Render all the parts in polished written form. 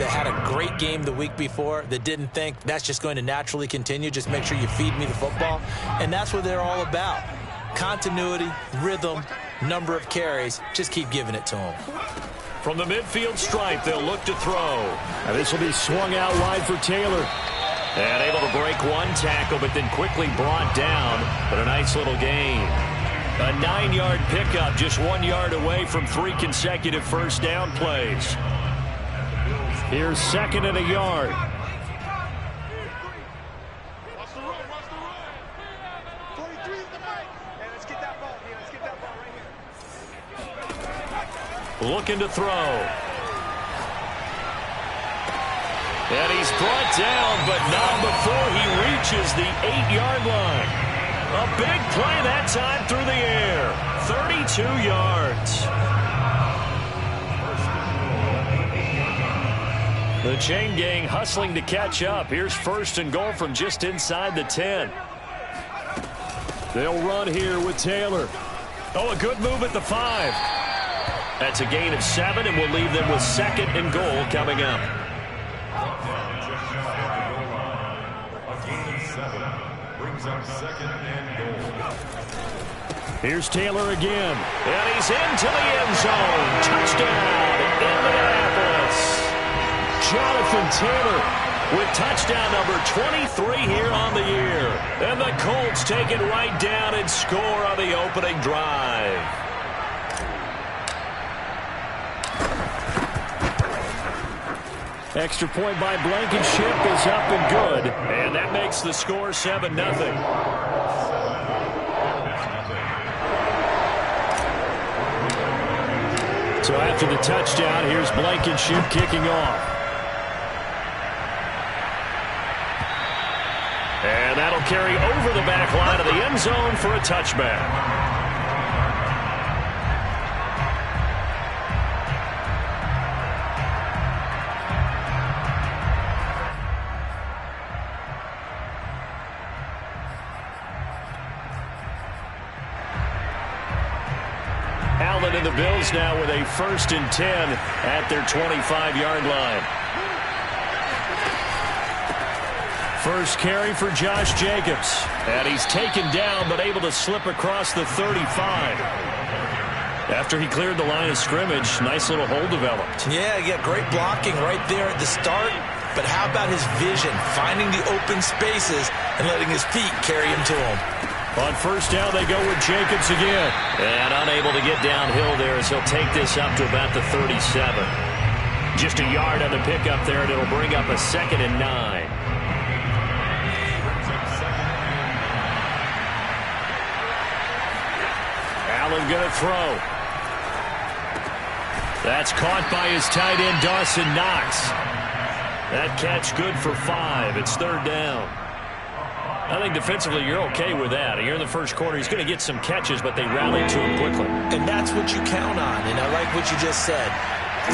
that had a great game the week before that didn't think that's just going to naturally continue. Just make sure you feed me the football. And that's what they're all about. Continuity, rhythm, number of carries. Just keep giving it to them. From the midfield stripe, they'll look to throw. And this will be swung out wide for Taylor. And able to break one tackle, but then quickly brought down. But a nice little gain. A 9-yard pickup, just 1 yard away from 3 consecutive first down plays. Here's 2nd and a yard. Looking to throw. And he's brought down, but not before he reaches the 8-yard line. A big play that time through the air. 32 yards. The chain gang hustling to catch up. Here's 1st and goal from just inside the 10. They'll run here with Taylor. Oh, a good move at the 5. That's a gain of 7, and we'll leave them with 2nd and goal coming up. Here's Taylor again. And he's into the end zone. Touchdown, Indianapolis. Jonathan Taylor with touchdown number 23 here on the year. And the Colts take it right down and score on the opening drive. Extra point by Blankenship is up and good. And that makes the score 7-0. So after the touchdown, here's Blankenship kicking off. And that'll carry over the back line of the end zone for a touchback. Allen and the Bills now with a 1st and 10 at their 25-yard line. First carry for Josh Jacobs. And he's taken down but able to slip across the 35. After he cleared the line of scrimmage, nice little hole developed. Yeah, great blocking right there at the start. But how about his vision, finding the open spaces and letting his feet carry him to him. On 1st down, they go with Jacobs again. And unable to get downhill there as he'll take this up to about the 37. Just a yard on the pickup there, and it'll bring up a 2nd and 9. Allen going to throw. That's caught by his tight end, Dawson Knox. That catch good for 5. It's 3rd down. I think defensively you're okay with that. Here in the first quarter, he's going to get some catches, but they rallied to him quickly. And that's what you count on, and I like what you just said.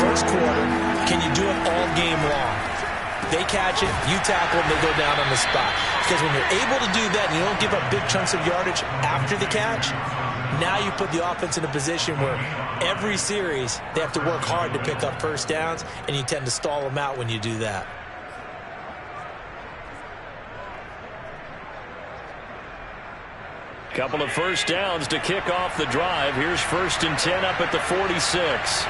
First quarter, can you do it all game long? They catch it, you tackle them, they go down on the spot. Because when you're able to do that and you don't give up big chunks of yardage after the catch, now you put the offense in a position where every series they have to work hard to pick up first downs, and you tend to stall them out when you do that. Couple of first downs to kick off the drive. Here's 1st and 10 up at the 46.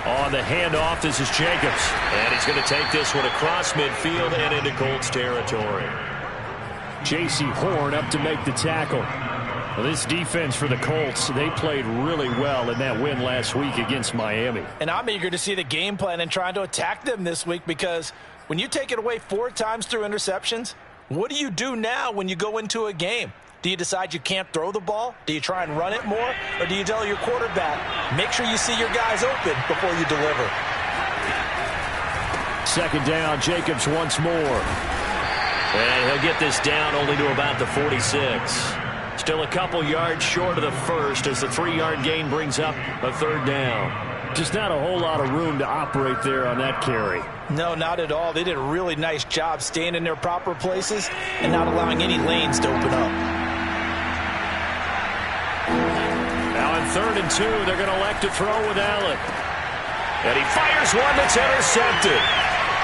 On the handoff, this is Jacobs. And he's going to take this one across midfield and into Colts territory. J.C. Horn up to make the tackle. Well, this defense for the Colts, they played really well in that win last week against Miami. And I'm eager to see the game plan and trying to attack them this week, because when you take it away 4 times through interceptions, what do you do now when you go into a game? Do you decide you can't throw the ball? Do you try and run it more? Or do you tell your quarterback, make sure you see your guys open before you deliver? 2nd down, Jacobs once more. And he'll get this down only to about the 46. Still a couple yards short of the first as the 3-yard gain brings up a 3rd down. Just not a whole lot of room to operate there on that carry. No, not at all. They did a really nice job staying in their proper places and not allowing any lanes to open up. Now on 3rd and 2, they're going to elect to throw with Allen. And he fires one that's intercepted.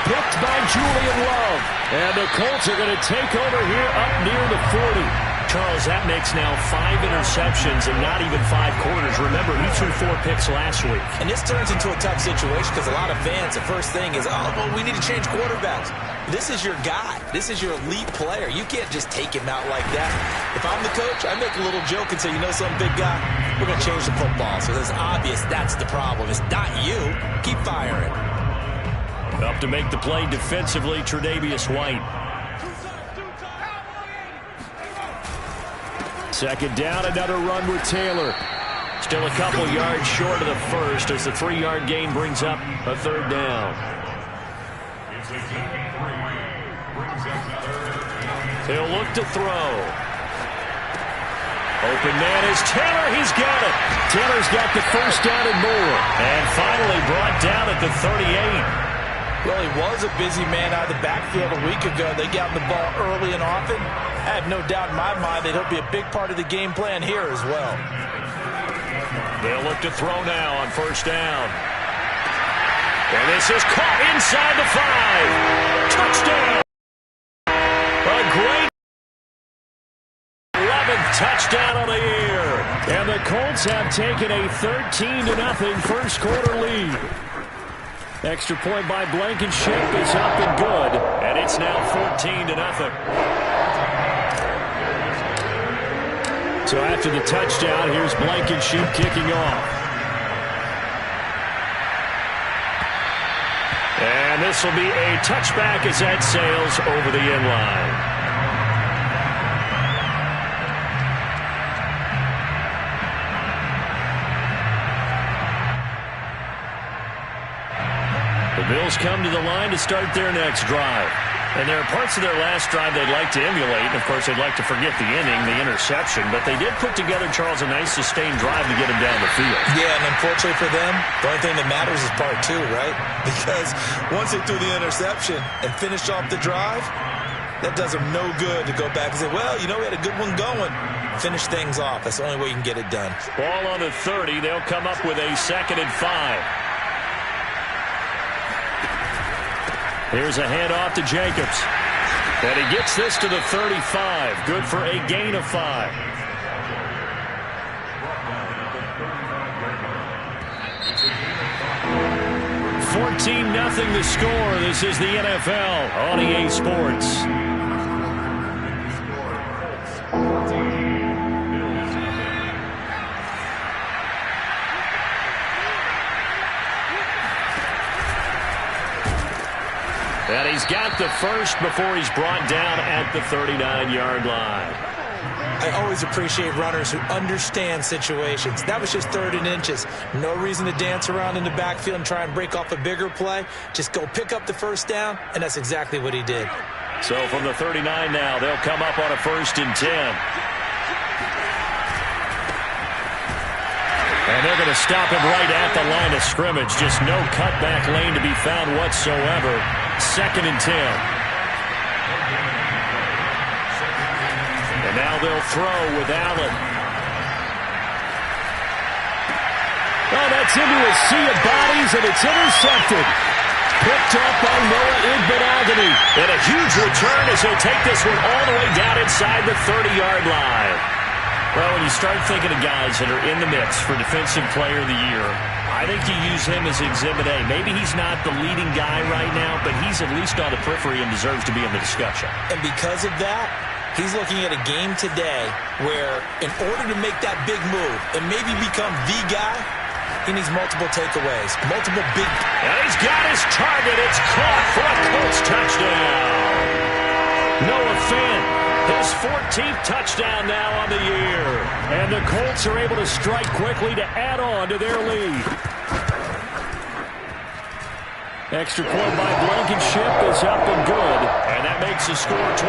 Picked by Julian Love. And the Colts are going to take over here up near the 40. Charles, that makes now 5 interceptions and not even 5 quarters. Remember, he threw 4 picks last week. And this turns into a tough situation because a lot of fans, the first thing is, oh, well, we need to change quarterbacks. This is your guy. This is your elite player. You can't just take him out like that. If I'm the coach, I make a little joke and say, you know something, big guy? We're going to change the football. So it's obvious that's the problem. It's not you. Keep firing. Up to make the play defensively, Tre'Davious White. 2nd down, another run with Taylor. Still a couple yards short of the first as the 3-yard gain brings up a 3rd down. He'll look to throw. Open man is Taylor. He's got it. Taylor's got the first down and more. And finally brought down at the 38. Well, he was a busy man out of the backfield a week ago. They got the ball early and often. I have no doubt in my mind that he'll be a big part of the game plan here as well. They'll look to throw now on 1st down. And this is caught inside the 5. Touchdown. A great 11th touchdown of the year. And the Colts have taken a 13-0 first quarter lead. Extra point by Blankenship is up and good. And it's now 14-0. So after the touchdown, here's Blankenship kicking off. And this will be a touchback as that sails over the end line. The Bills come to the line to start their next drive. And there are parts of their last drive they'd like to emulate. And, of course, they'd like to forget the inning, the interception. But they did put together, Charles, a nice sustained drive to get him down the field. Yeah, and unfortunately for them, the only thing that matters is part 2, right? Because once they threw the interception and finished off the drive, that does them no good to go back and say, well, you know, we had a good one going. Finish things off. That's the only way you can get it done. Ball on the 30. They'll come up with a 2nd and 5. Here's a handoff to Jacobs. And he gets this to the 35. Good for a gain of 5. $14-0 the score. This is the NFL on EA Sports. And he's got the first before he's brought down at the 39-yard line. I always appreciate runners who understand situations. That was just 3rd and inches. No reason to dance around in the backfield and try and break off a bigger play. Just go pick up the first down, and that's exactly what he did. So from the 39 now, they'll come up on a 1st and 10. And they're going to stop him right at the line of scrimmage. Just no cutback lane to be found whatsoever. 2nd and 10. And now they'll throw with Allen. Oh, that's into a sea of bodies, and it's intercepted. Picked up by Noah Igbenogany. And a huge return as he'll take this one all the way down inside the 30-yard line. Well, when you start thinking of guys that are in the mix for Defensive Player of the Year, I think you use him as Exhibit A. Maybe he's not the leading guy right now, but he's at least on the periphery and deserves to be in the discussion. And because of that, he's looking at a game today where in order to make that big move and maybe become the guy, he needs multiple takeaways, multiple big... And he's got his target. It's caught for a Colts touchdown. Noah Fant, his 14th touchdown now on the year. And the Colts are able to strike quickly to add on to their lead. Extra point by Blankenship is up and good. And that makes the score 21-0.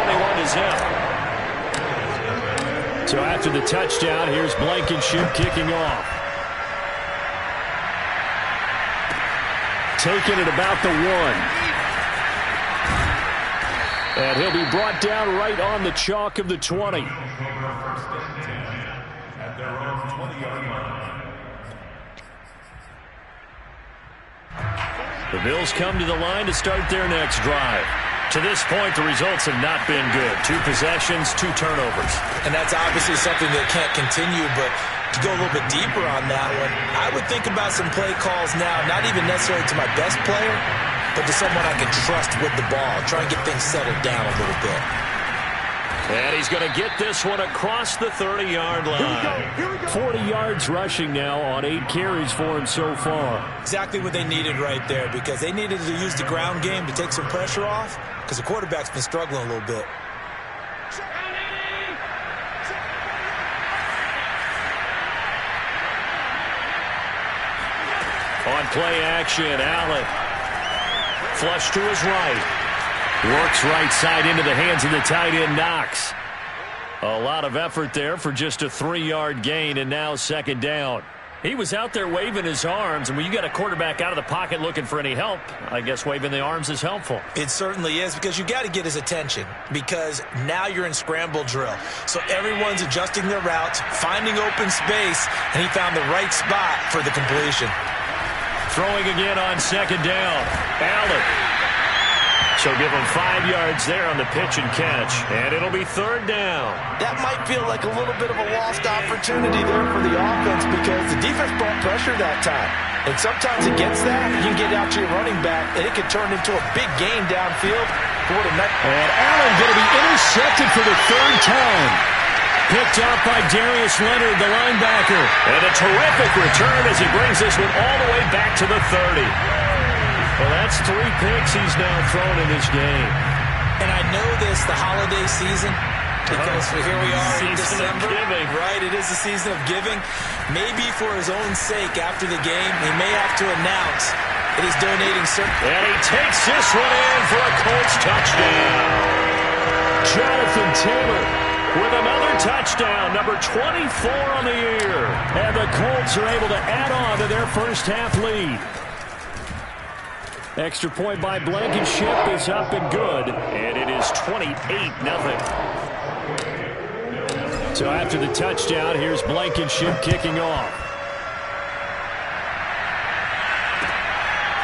So after the touchdown, here's Blankenship kicking off. Taking it about the 1. And he'll be brought down right on the chalk of the 20. The Bills come to the line to start their next drive. To this point, the results have not been good. 2 possessions, 2 turnovers. And that's obviously something that can't continue, but to go a little bit deeper on that one, I would think about some play calls now, not even necessarily to my best player, but to someone I can trust with the ball. Try and get things settled down a little bit. And he's going to get this one across the 30-yard line. Here we go. 40 yards rushing now on 8 carries for him so far. Exactly what they needed right there, because they needed to use the ground game to take some pressure off, because the quarterback's been struggling a little bit. On play action, Allen. Flush to his right. Works right side into the hands of the tight end, Knox. A lot of effort there for just a 3-yard gain, and now second down. He was out there waving his arms, and when you got a quarterback out of the pocket looking for any help, I guess waving the arms is helpful. It certainly is, because you got to get his attention, because now you're in scramble drill. So everyone's adjusting their routes, finding open space, and he found the right spot for the completion. Throwing again on second down. Allen. So give him 5 yards there on the pitch and catch. And it'll be third down. That might feel like a little bit of a lost opportunity there for the offense, because the defense brought pressure that time. And sometimes against that, you can get out to your running back, and it can turn into a big gain downfield. And Allen going to be intercepted for the 3rd time. Picked up by Darius Leonard, the linebacker. And a terrific return as he brings this one all the way back to the 30. Well, that's 3 picks he's now thrown in this game. And I know this, the holiday season, because here we are in December. Right, it is the season of giving. Maybe for his own sake after the game, he may have to announce that he's donating certain. And he takes this one in for a Colts touchdown. Jonathan Taylor with another touchdown, number 24 on the year. And the Colts are able to add on to their first half lead. Extra point by Blankenship is up and good, and it is 28-0. So after the touchdown, here's Blankenship kicking off.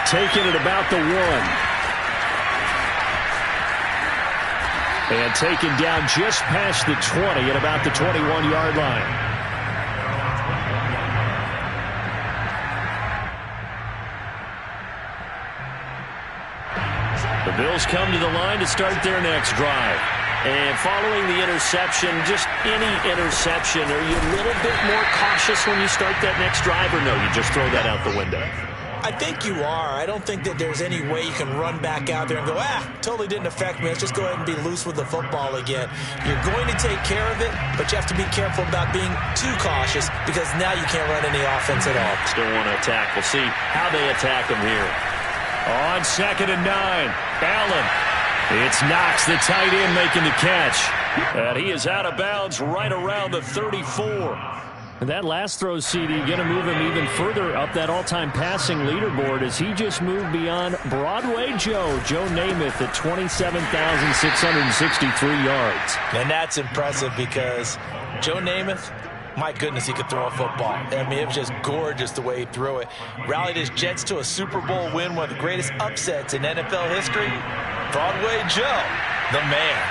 Taking it about the 1. And taken down just past the 20 at about the 21-yard line. The Bills come to the line to start their next drive. And following the interception, just any interception, are you a little bit more cautious when you start that next drive, or no, you just throw that out the window? I think you are. I don't think that there's any way you can run back out there and go, totally didn't affect me. Let's just go ahead and be loose with the football again. You're going to take care of it, but you have to be careful about being too cautious, because now you can't run any offense at all. Still want to attack. We'll see how they attack them here. On 2nd and 9, Allen. It's Knox, the tight end, making the catch. And he is out of bounds right around the 34. And that last throw, CD, going to move him even further up that all-time passing leaderboard as he just moved beyond Broadway Joe Namath at 27,663 yards. And that's impressive, because Joe Namath, my goodness, he could throw a football. I mean, it was just gorgeous the way he threw it. Rallied his Jets to a Super Bowl win, one of the greatest upsets in NFL history. Broadway Joe, the man.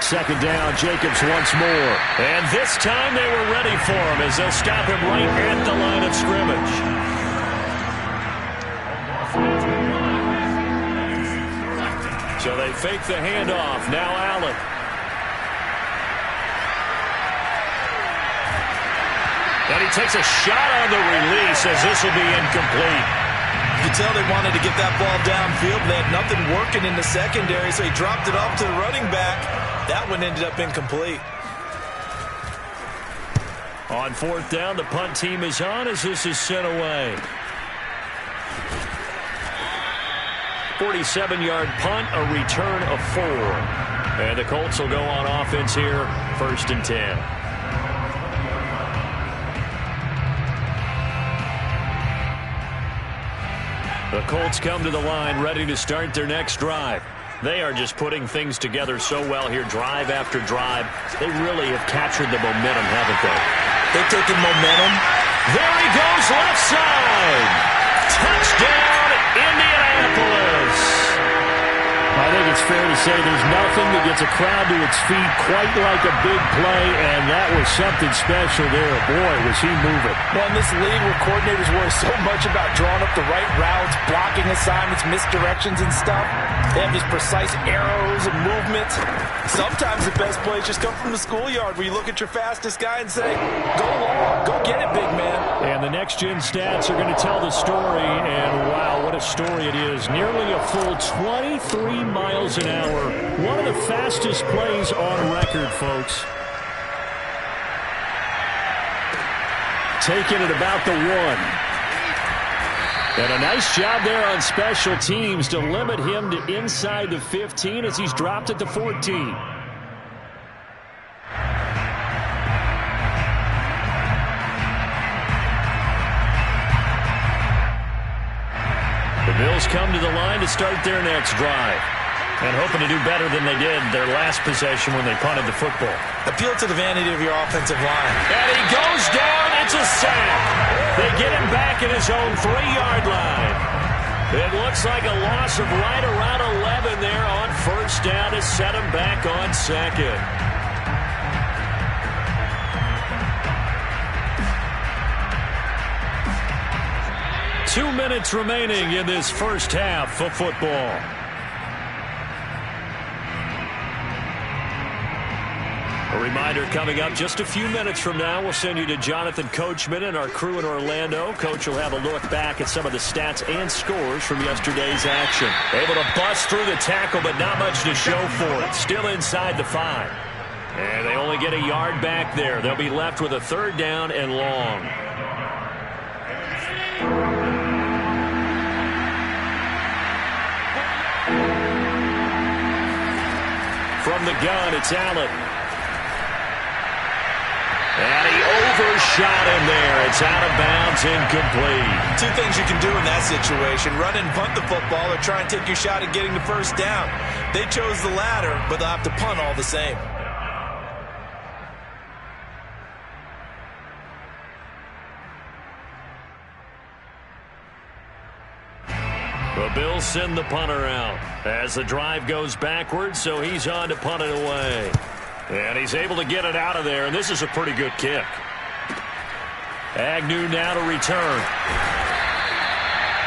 Second down, Jacobs once more. And this time they were ready for him as they'll stop him right at the line of scrimmage. So they fake the handoff. Now Allen. And he takes a shot on the release as this will be incomplete. You can tell they wanted to get that ball downfield. They had nothing working in the secondary, so he dropped it off to the running back. That one ended up incomplete. On 4th down, the punt team is on as this is sent away. 47-yard punt, a return of 4. And the Colts will go on offense here, 1st and 10. The Colts come to the line ready to start their next drive. They are just putting things together so well here, drive after drive. They really have captured the momentum, haven't they? They've taken momentum. There he goes, left side. Touchdown, Indianapolis. I think it's fair to say there's nothing that gets a crowd to its feet quite like a big play, and that was something special there. Boy, was he moving. Well, in this league where coordinators worry so much about drawing up the right routes, blocking assignments, misdirections and stuff, they have these precise arrows and movements. Sometimes the best plays just come from the schoolyard where you look at your fastest guy and say, go long, go get it, big man. And the next-gen stats are going to tell the story, and wow, what a story it is. Nearly a full 23 miles an hour. One of the fastest plays on record, folks. Taking it about the 1. And a nice job there on special teams to limit him to inside the 15 as he's dropped at the 14. The Bills come to the line to start their next drive. And hoping to do better than they did their last possession when they punted the football. Appeal to the vanity of your offensive line. And he goes down. It's a sack. They get him back at his own 3-yard line. It looks like a loss of right around 11 there on first down to set him back on second. Two minutes remaining in this first half of football. A reminder coming up just a few minutes from now, we'll send you to Jonathan Coachman and our crew in Orlando. Coach will have a look back at some of the stats and scores from yesterday's action. Able to bust through the tackle, but not much to show for it. Still inside the 5. And they only get a yard back there. They'll be left with a 3rd down and long. From the gun, it's Allen. And he overshot him there. It's out of bounds, incomplete. Two things you can do in that situation. Run and punt the football or try and take your shot at getting the first down. They chose the latter, but they'll have to punt all the same. The Bills send the punter out as the drive goes backwards, so he's on to punt it away. And he's able to get it out of there, and this is a pretty good kick. Agnew now to return.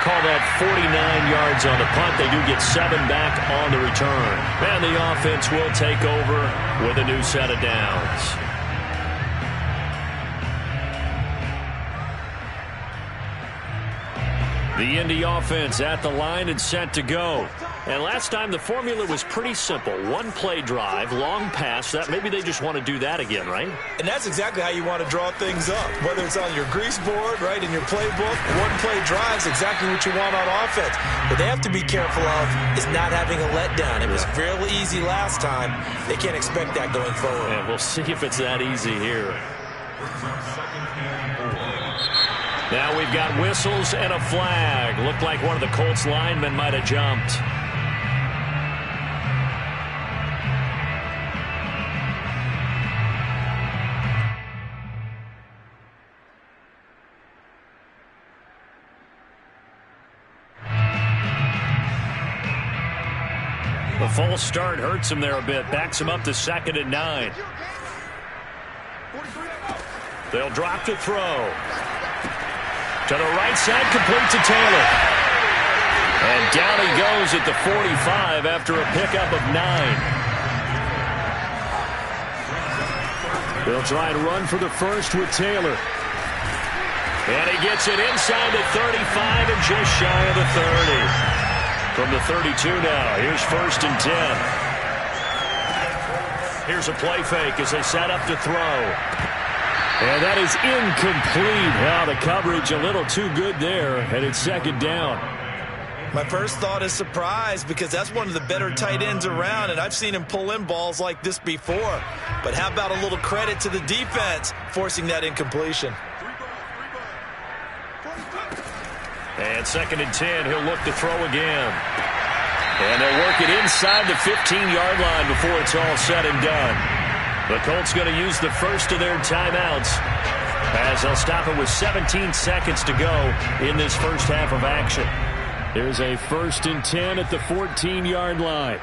Call that 49 yards on the punt. They do get 7 back on the return. And the offense will take over with a new set of downs. The Indy offense at the line and set to go. And last time the formula was pretty simple. 1-play drive, long pass. That maybe they just want to do that again, right? And that's exactly how you want to draw things up. Whether it's on your grease board, right, in your playbook, 1-play drive is exactly what you want on offense. What they have to be careful of is not having a letdown. It was fairly easy last time. They can't expect that going forward. And we'll see if it's that easy here. Now we've got whistles and a flag. Looked like one of the Colts linemen might have jumped. The false start hurts him there a bit. Backs him up to 2nd and 9. They'll drop to throw. To the right side, complete to Taylor. And down he goes at the 45 after a pickup of 9. They'll try and run for the first with Taylor. And he gets it inside the 35 and just shy of the 30. From the 32 now, here's 1st and 10. Here's a play fake as they set up to throw. And that is incomplete. Now the coverage a little too good there, and it's 2nd down. My first thought is surprise because that's one of the better tight ends around, and I've seen him pull in balls like this before. But how about a little credit to the defense forcing that incompletion? And 2nd and 10, he'll look to throw again. And they'll work it inside the 15-yard line before it's all said and done. The Colts going to use the first of their timeouts as they'll stop it with 17 seconds to go in this first half of action. There's a 1st and 10 at the 14-yard line.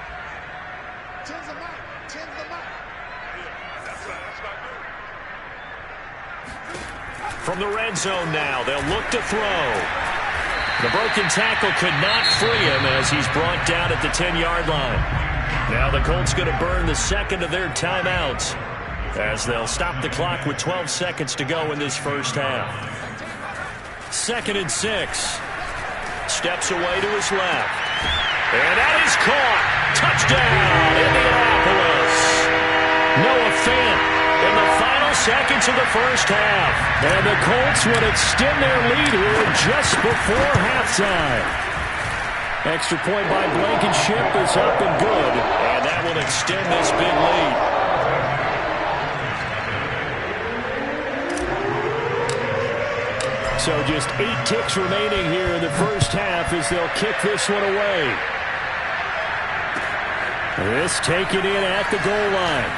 From the red zone now, they'll look to throw. The broken tackle could not free him as he's brought down at the 10-yard line. Now the Colts going to burn the second of their timeouts as they'll stop the clock with 12 seconds to go in this first half. 2nd and 6. Steps away to his left. And that is caught. Touchdown, Indianapolis. Noah Fant in the final seconds of the first half. And the Colts would extend their lead here just before halftime. Extra point by Blankenship is up and good. And that will extend this big lead. So just 8 ticks remaining here in the first half as they'll kick this one away. This taken in at the goal line.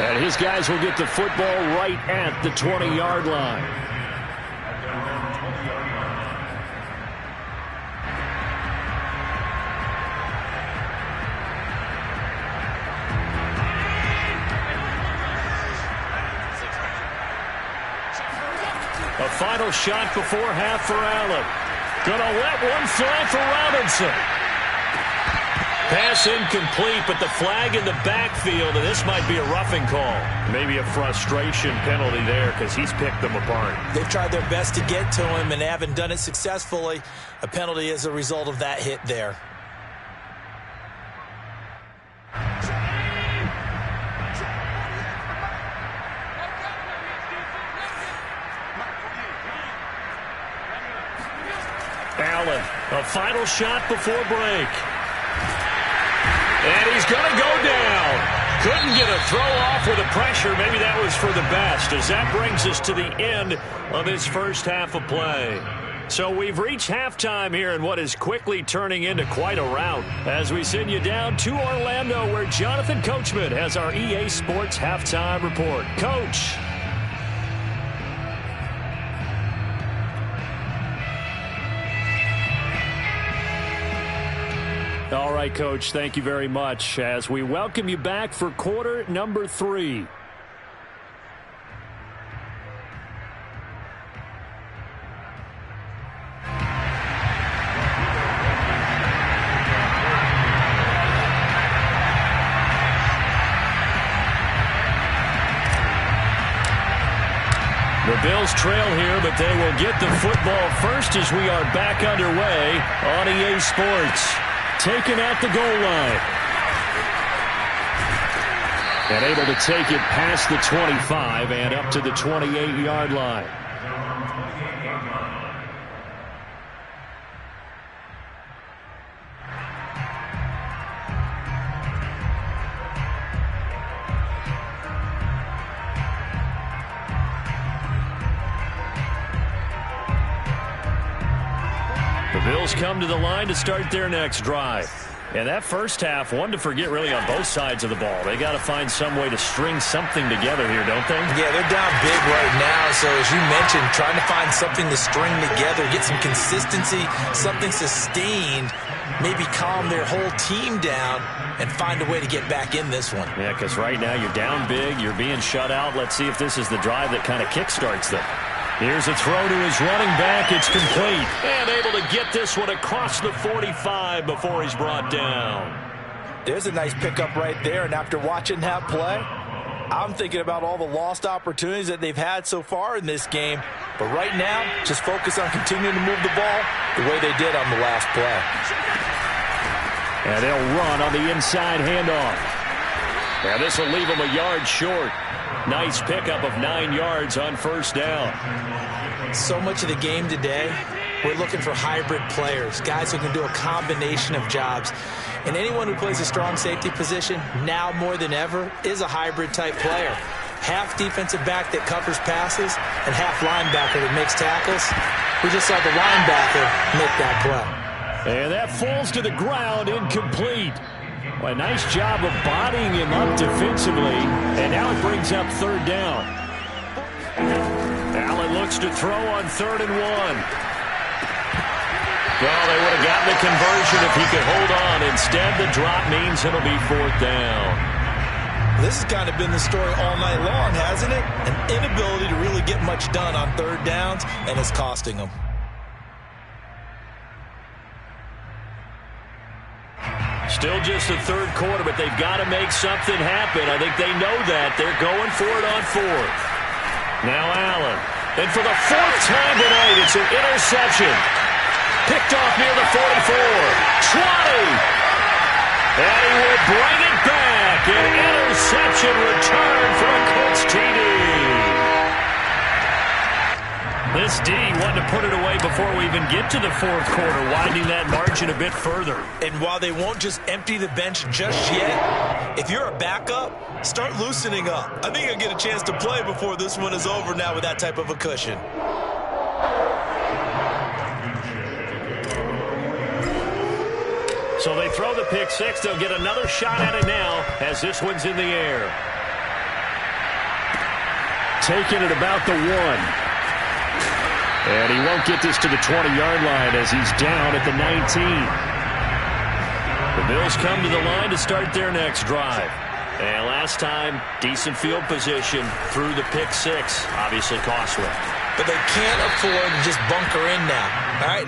And his guys will get the football right at the 20-yard line. A final shot before half for Allen. Gonna let one fly for Robinson. Pass incomplete, but the flag in the backfield, and this might be a roughing call. Maybe a frustration penalty there because he's picked them apart. They've tried their best to get to him and haven't done it successfully. A penalty as a result of that hit there. Allen, a final shot before break. And he's going to go down. Couldn't get a throw off with the pressure. Maybe that was for the best, as that brings us to the end of this first half of play. So we've reached halftime here in what is quickly turning into quite a rout as we send you down to Orlando, where Jonathan Coachman has our EA Sports Halftime Report. Coach. All right, Coach, thank you very much as we welcome you back for quarter number 3. The Bills trail here, but they will get the football first as we are back underway on EA Sports. Taken at the goal line. And able to take it past the 25 and up to the 28-yard line. The Bills come to the line to start their next drive. And that first half, one to forget really on both sides of the ball. They got to find some way to string something together here, don't they? Yeah, they're down big right now. So as you mentioned, trying to find something to string together, get some consistency, something sustained, maybe calm their whole team down and find a way to get back in this one. Yeah, because right now you're down big, you're being shut out. Let's see if this is the drive that kind of kickstarts them. Here's a throw to his running back. It's complete. And able to get this one across the 45 before he's brought down. There's a nice pickup right there. And after watching that play, I'm thinking about all the lost opportunities that they've had so far in this game. But right now, just focus on continuing to move the ball the way they did on the last play. And they'll run on the inside handoff. And this will leave them a yard short. Nice pickup of 9 yards on first down. So much of the game today, we're looking for hybrid players, guys who can do a combination of jobs. And anyone who plays a strong safety position, now more than ever, is a hybrid type player. half defensive back that covers passes and half linebacker that makes tackles. We just saw the linebacker make that play. And that falls to the ground, incomplete. Well, a nice job of bodying him up defensively, and now it brings up third down. Allen looks to throw on 3rd and 1. Well, they would have gotten the conversion if he could hold on. Instead, the drop means it'll be 4th down. This has kind of been the story all night long, hasn't it? An inability to really get much done on 3rd downs, and it's costing them. Still just the 3rd quarter, but they've got to make something happen. I think they know that. They're going for it on 4th. Now Allen. And for the 4th time tonight, it's an interception. Picked off near the 44. 20. And he will bring it back. An interception return for a Colts TD. This D wanted to put it away before we even get to the 4th quarter, widening that margin a bit further. And while they won't just empty the bench just yet, if you're a backup, start loosening up. I think you'll get a chance to play before this one is over now with that type of a cushion. So they throw the pick 6. They'll get another shot at it now as this one's in the air. Taking it about the 1. And he won't get this to the 20-yard line as he's down at the 19. The Bills come to the line to start their next drive. And last time, decent field position through the pick 6. Obviously costly. But they can't afford to just bunker in now. All right,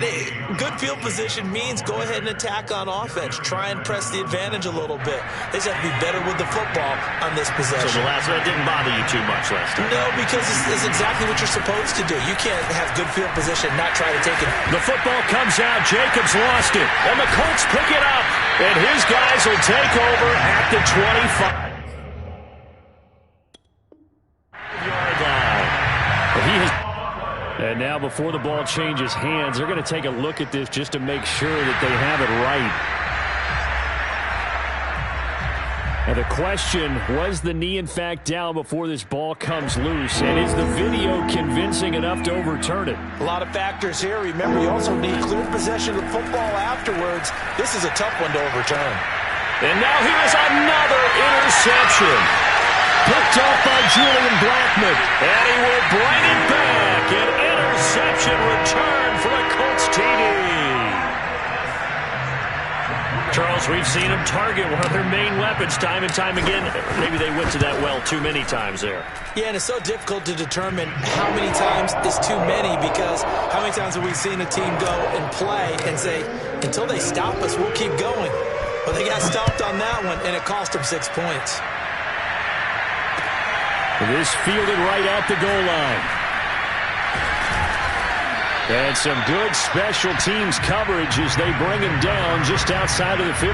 good field position means go ahead and attack on offense. Try and press the advantage a little bit. They just have to be better with the football on this possession. So the last one didn't bother you too much last time? No, because it's exactly what you're supposed to do. You can't have good field position and not try to take it. The football comes out. Jacobs lost it. And the Colts pick it up. And his guys will take over at the 25-yard line. He has... And now before the ball changes hands, they're going to take a look at this just to make sure that they have it right. And the question, was the knee in fact down before this ball comes loose? And is the video convincing enough to overturn it? A lot of factors here. Remember, you also need clear possession of the football afterwards. This is a tough one to overturn. And now here's another interception. Picked off by Julian Blackmon. And he will bring it back. An interception return for a Colts TD. Charles, we've seen him target one of their main weapons time and time again. Maybe they went to that well too many times there. Yeah, and it's so difficult to determine how many times is too many, because how many times have we seen a team go and play and say, until they stop us, we'll keep going. Well, they got stopped on that one, and it cost them 6 points. This fielded right at the goal line. And some good special teams coverage as they bring him down just outside of the 15. The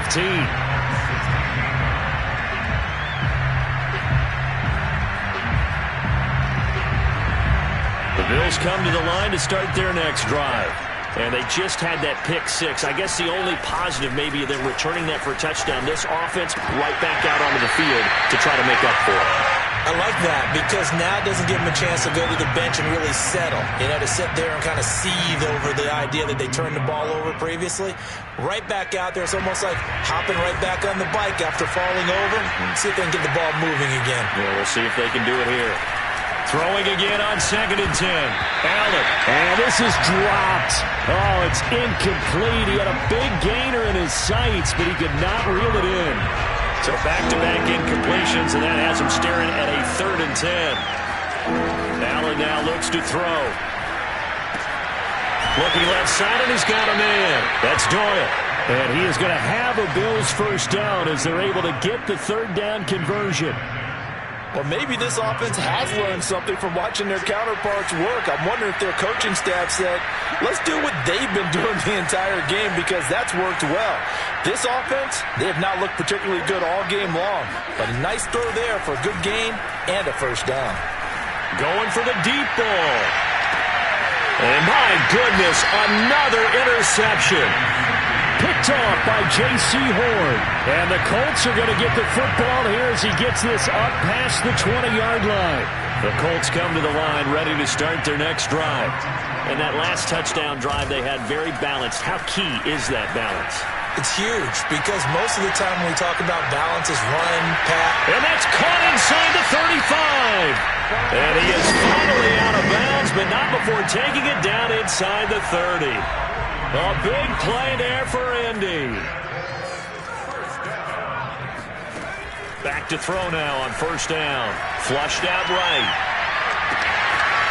Bills come to the line to start their next drive. And they just had that pick 6. I guess the only positive maybe them returning that for a touchdown. This offense right back out onto the field to try to make up for it. I like that, because now it doesn't give them a chance to go to the bench and really settle. You know, to sit there and kind of seethe over the idea that they turned the ball over previously. Right back out there. It's almost like hopping right back on the bike after falling over. See if they can get the ball moving again. Yeah, we'll see if they can do it here. Throwing again on 2nd and 10. Allen. And this is dropped. Oh, it's incomplete. He had a big gainer in his sights, but he could not reel it in. So back-to-back incompletions, and that has him staring at a 3rd and 10. Allen now looks to throw. Looking left side, and he's got a man. That's Doyle. And he is going to have a Bills first down as they're able to get the 3rd down conversion. Well, maybe this offense has learned something from watching their counterparts work. I'm wondering if their coaching staff said, let's do what they've been doing the entire game, because that's worked well. This offense, they have not looked particularly good all game long. But a nice throw there for a good gain and a first down. Going for the deep ball. And my goodness, another interception. Picked off by J.C. Horn. And the Colts are going to get the football here as he gets this up past the 20-yard line. The Colts come to the line ready to start their next drive. And that last touchdown drive they had very balanced. How key is that balance? It's huge because most of the time when we talk about balance is run, pass. And that's caught inside the 35. And he is finally out of bounds, but not before taking it down inside the 30. A big play there for Indy. Back to throw now on first down. Flushed out right.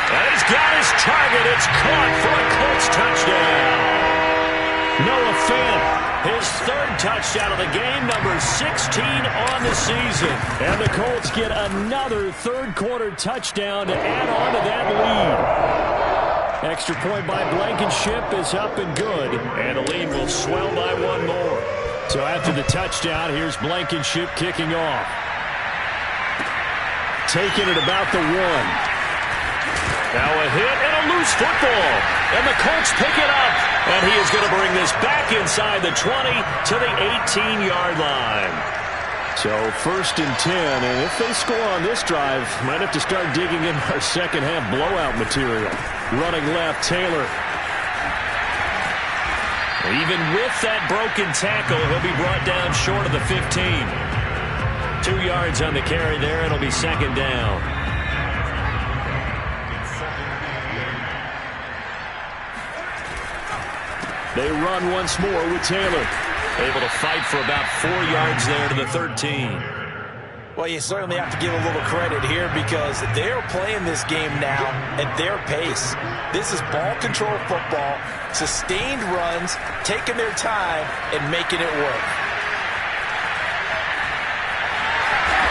And he's got his target. It's caught for a Colts touchdown. Noah Fant, his third touchdown of the game, number 16 on the season. And the Colts get another third-quarter touchdown to add on to that lead. Extra point by Blankenship is up and good. And the lead will swell by one more. So after the touchdown, here's Blankenship kicking off. Taking it about the 1. Now a hit and a loose football. And the Colts pick it up. And he is going to bring this back inside the 20 to the 18-yard line. So first and 10. And if they score on this drive, might have to start digging in our second half blowout material. Running left, Taylor. Even with that broken tackle, he'll be brought down short of the 15. 2 yards on the carry there, and it'll be second down. They run once more with Taylor. Able to fight for about 4 yards there to the 13. Well, you certainly have to give a little credit here because they're playing this game now at their pace. This is ball control football, sustained runs, taking their time, and making it work.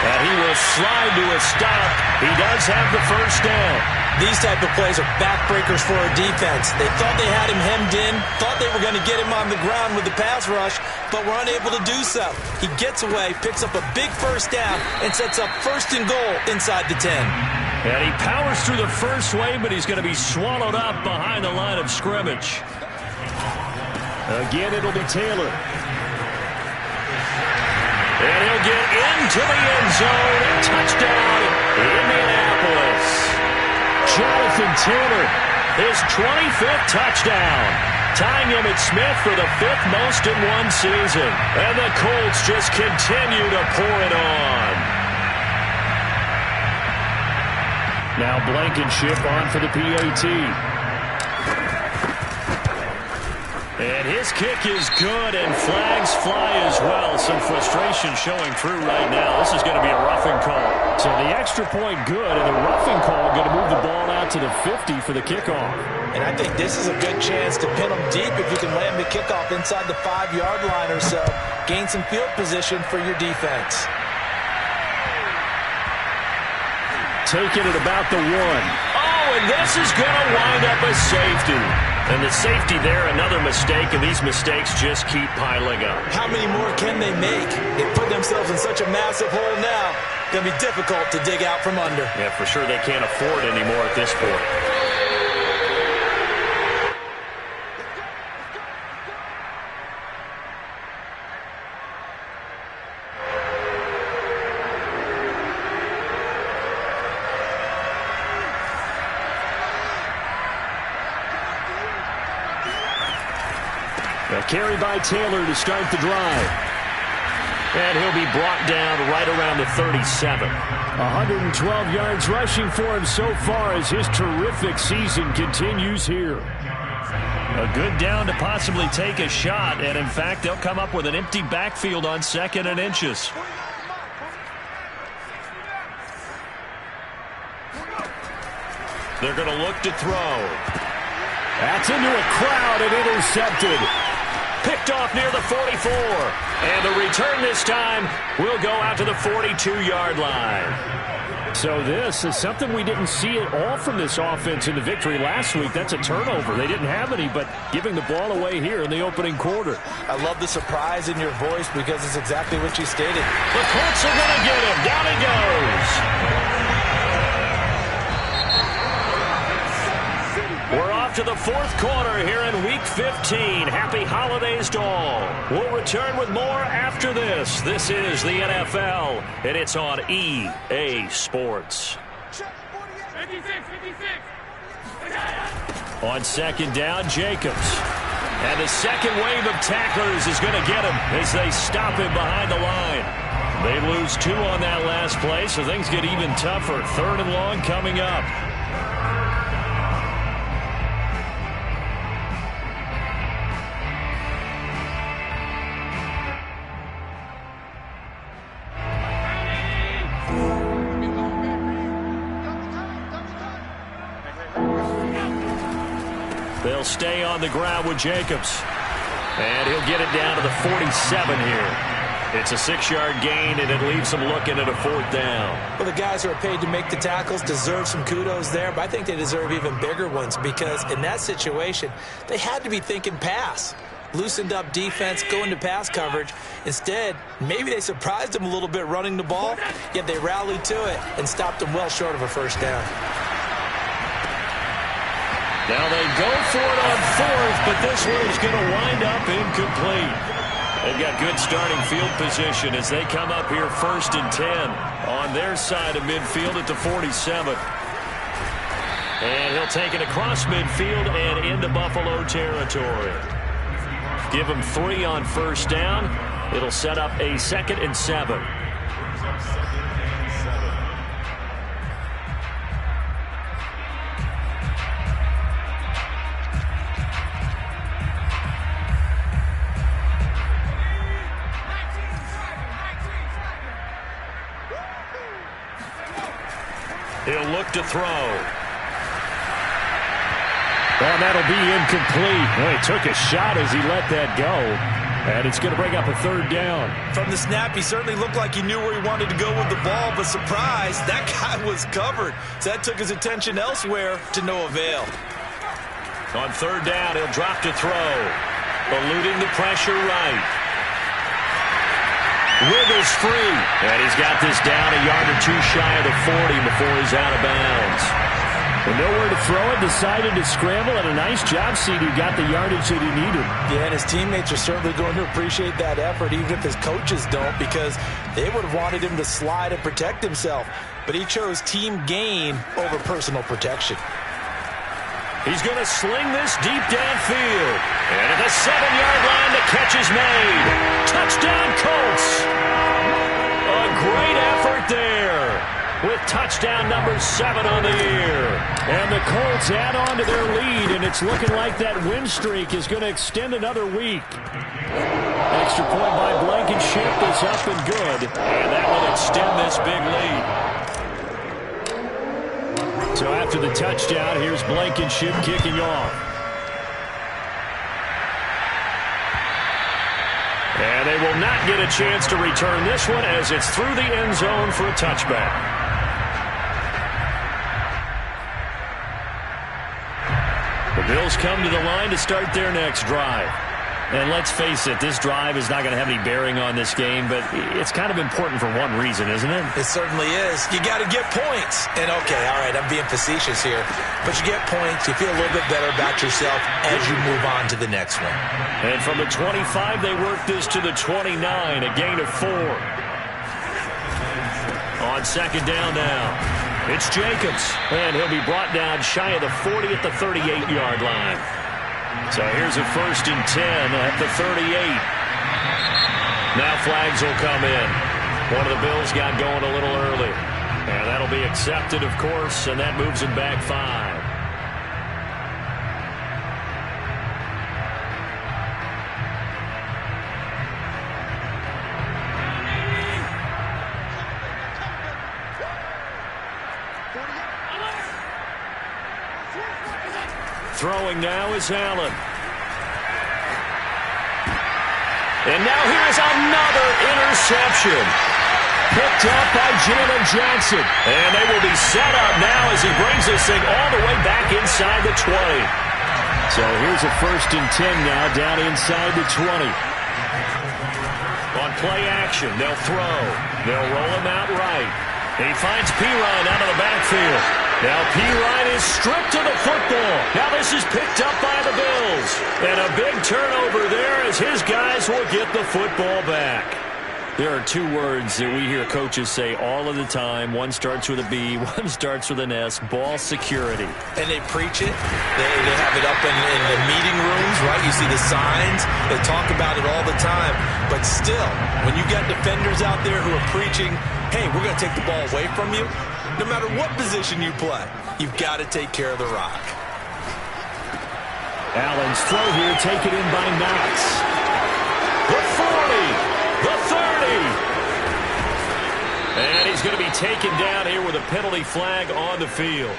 And he will slide to a stop. He does have the first down. These type of plays are backbreakers for a defense. They thought they had him hemmed in, thought they were going to get him on the ground with the pass rush, but were unable to do so. He gets away, picks up a big first down, and sets up first and goal inside the 10. And he powers through the first wave, but he's going to be swallowed up behind the line of scrimmage. Again, it'll be Taylor. And he'll get into the end zone. Touchdown, Indianapolis. Jonathan Taylor, his 25th touchdown, tying Emmitt Smith for the 5th most in one season. And the Colts just continue to pour it on. Now Blankenship on for the PAT. And his kick is good, and flags fly as well. Some frustration showing through right now. This is going to be a roughing call. So the extra point good, and the roughing call going to move the ball out to the 50 for the kickoff. And I think this is a good chance to pin them deep if you can land the kickoff inside the 5-yard line or so. Gain some field position for your defense. Taking it about the 1. Oh, and this is going to wind up a safety. And the safety there, another mistake, and these mistakes just keep piling up. How many more can they make? They put themselves in such a massive hole now. Going to be difficult to dig out from under. Yeah, for sure they can't afford anymore at this point. A carry by Taylor to start the drive. And he'll be brought down right around the 37. 112 yards rushing for him so far as his terrific season continues here. A good down to possibly take a shot, and in fact, they'll come up with an empty backfield on 2nd and inches. They're going to look to throw. That's into a crowd and intercepted. Picked off near the 44. And the return this time will go out to the 42-yard line. So this is something we didn't see at all from this offense in the victory last week. That's a turnover. They didn't have any, but giving the ball away here in the opening quarter. I love the surprise in your voice because it's exactly what you stated. The Colts are going to get him. Down he goes. We're off off to the fourth quarter here in Week 15. Happy holidays to all. We'll return with more after this. This is the NFL, and it's on EA Sports. On second down, Jacobs. And the second wave of tacklers is going to get him as they stop him behind the line. They lose 2 on that last play, so things get even tougher. Third and long coming up. They'll stay on the ground with Jacobs. And he'll get it down to the 47 here. It's a 6-yard gain, and it leaves them looking at a fourth down. Well, the guys who are paid to make the tackles deserve some kudos there, but I think they deserve even bigger ones because in that situation, they had to be thinking pass. Loosened up defense, go into pass coverage. Instead, maybe they surprised them a little bit running the ball, yet they rallied to it and stopped them well short of a first down. Now they go for it on fourth, but this one is going to wind up incomplete. They've got good starting field position as they come up here 1st and 10 on their side of midfield at the 47. And he'll take it across midfield and into Buffalo territory. Give him 3 on first down. It'll set up a 2nd and 7. He'll look to throw. And that'll be incomplete. Well, he took a shot as he let that go. And it's going to bring up a 3rd down. From the snap, he certainly looked like he knew where he wanted to go with the ball, but surprise, that guy was covered. So that took his attention elsewhere to no avail. On 3rd down, he'll drop to throw. Eluding the pressure right. Wiggles free. And he's got this down a yard or 2 shy of the 40 before he's out of bounds. And nowhere to throw it, decided to scramble, and a nice job, CD, got the yardage that he needed. Yeah, and his teammates are certainly going to appreciate that effort, even if his coaches don't, because they would have wanted him to slide and protect himself. But he chose team gain over personal protection. He's going to sling this deep downfield. And at the 7-yard line, the catch is made. Touchdown, Colts. A great effort there with touchdown number 7 on the year. And the Colts add on to their lead, and it's looking like that win streak is going to extend another week. Extra point by Blankenship is up and good. And that will extend this big lead. So after the touchdown, here's Blankenship kicking off. And they will not get a chance to return this one as it's through the end zone for a touchback. The Bills come to the line to start their next drive. And let's face it, this drive is not going to have any bearing on this game, but it's kind of important for one reason, isn't it? It certainly is. You got to get points. And, okay, all right, I'm being facetious here. But you get points, you feel a little bit better about yourself as you move on to the next one. And from the 25, they work this to the 29, a gain of 4. On second down now, it's Jacobs. And he'll be brought down shy of the 40 at the 38-yard line. So here's a 1st and 10 at the 38. Now flags will come in. One of the Bills got going a little early. And that'll be accepted, of course, and that moves him back 5. Throwing now is Allen. And now here's another interception. Picked up by Jalen Johnson. And they will be set up now as he brings this thing all the way back inside the 20. So here's a 1st and 10 now down inside the 20. On play action, they'll throw. They'll roll him out right. He finds Piron out of the backfield. Now Pirine is stripped of the football. Now this is picked up by the Bills. And a big turnover there as his guys will get the football back. There are two words that we hear coaches say all of the time. One starts with a B, one starts with an S, ball security. And they preach it. They have it up in the meeting rooms, right? You see the signs. They talk about it all the time. But still, when you got defenders out there who are preaching, hey, we're going to take the ball away from you, no matter what position you play, you've got to take care of the rock. Allen's throw here taken in by Knox. The 40, the 30. And he's going to be taken down here with a penalty flag on the field.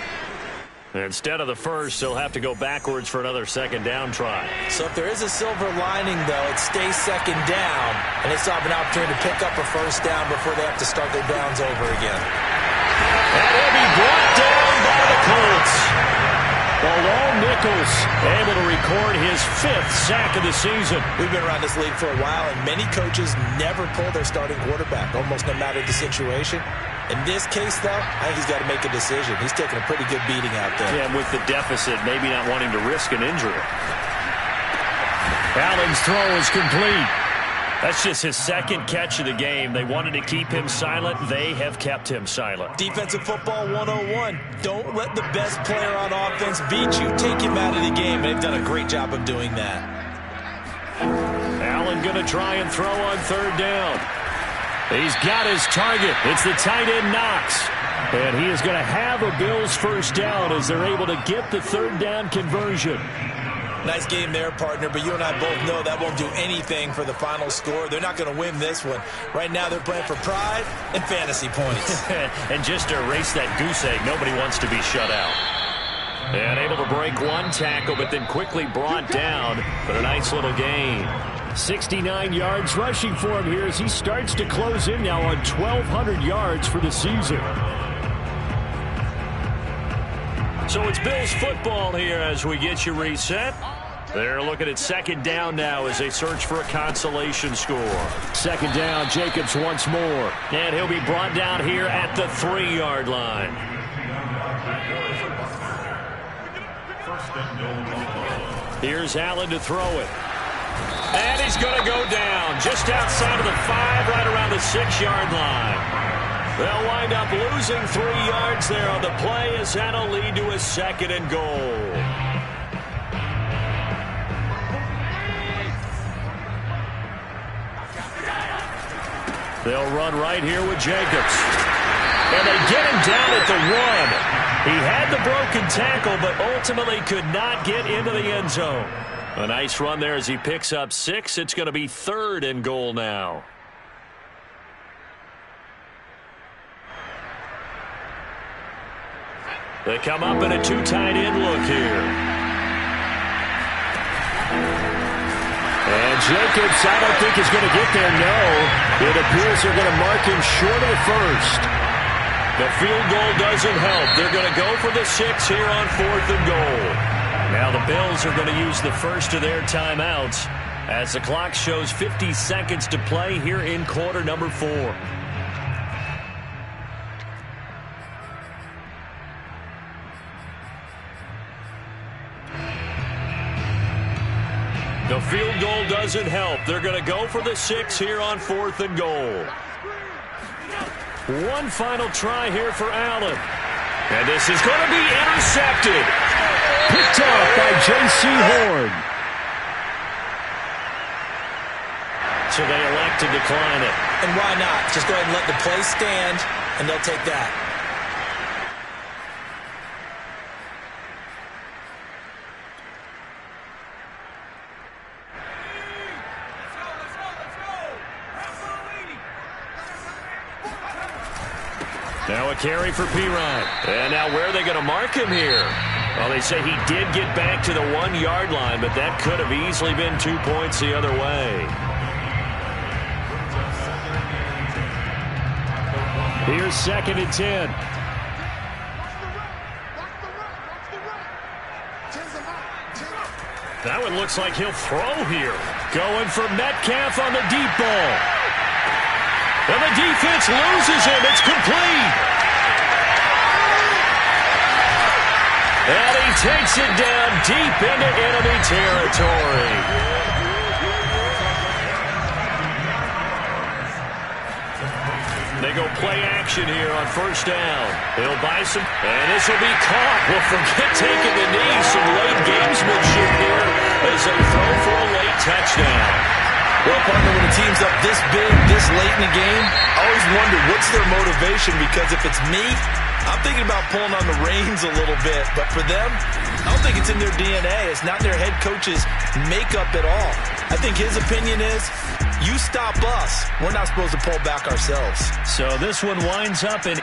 Instead of the first, he'll have to go backwards for another second down try. So if there is a silver lining, though, it stays second down, and they still have an opportunity to pick up a first down before they have to start their downs over again. And he'll be brought down by the Colts. Bilal Nichols able to record his 5th sack of the season. We've been around this league for a while, and many coaches never pull their starting quarterback, almost no matter the situation. In this case, though, I think he's got to make a decision. He's taking a pretty good beating out there. Yeah, with the deficit, maybe not wanting to risk an injury. Allen's throw is complete. That's just his second catch of the game. They wanted to keep him silent. They have kept him silent. Defensive football 101. Don't let the best player on offense beat you. Take him out of the game. They've done a great job of doing that. Allen going to try and throw on third down. He's got his target. It's the tight end Knox. And he is going to have a Bills first down as they're able to get the third down conversion. Nice game there, partner, but you and I both know that won't do anything for the final score. They're not going to win this one. Right now they're playing for pride and fantasy points. And just to erase that goose egg, nobody wants to be shut out. And able to break one tackle, but then quickly brought down for a nice little gain. 69 yards rushing for him here as he starts to close in now on 1,200 yards for the season. So it's Bills football here as we get you reset. They're looking at second down now as they search for a consolation score. Second down, Jacobs once more. And he'll be brought down here at the 3-yard line. Here's Allen to throw it. And he's going to go down just outside of the 5, right around the 6-yard line. They'll wind up losing 3 yards there on the play as that'll lead to a 2nd and goal. They'll run right here with Jacobs. And they get him down at the 1. He had the broken tackle, but ultimately could not get into the end zone. A nice run there as he picks up 6. It's going to be 3rd and goal now. They come up in a 2 tight end look here. And Jacobs, I don't think is going to get there, no. It appears they're going to mark him short of the first. The field goal doesn't help. They're going to go for the 6 here on 4th and goal. Now the Bills are going to use the first of their timeouts as the clock shows 50 seconds to play here in quarter number 4. The field goal doesn't help. They're going to go for the 6 here on 4th and goal. One final try here for Allen. And this is going to be intercepted. Picked off by J.C. Horn. So they elect to decline it. And why not? Just go ahead and let the play stand, and they'll take that. Now a carry for Pirine. And now where are they going to mark him here? Well, they say he did get back to the 1-yard line, but that could have easily been 2 points the other way. Here's 2nd and 10. That one looks like he'll throw here. Going for Metcalf on the deep ball. And the defense loses him. It's complete. takes it down deep into enemy territory. They go play action here on first down. They'll buy some, and this will be caught. Well, forget taking the knee. Some late gamesmanship here as they throw for a late touchdown. Well, partner, when a team's up this big, this late in the game, I always wonder what's their motivation, because if it's me, I'm thinking about pulling on the reins a little bit. But for them, I don't think it's in their DNA. It's not their head coach's makeup at all. I think his opinion is, you stop us, we're not supposed to pull back ourselves. So this one winds up in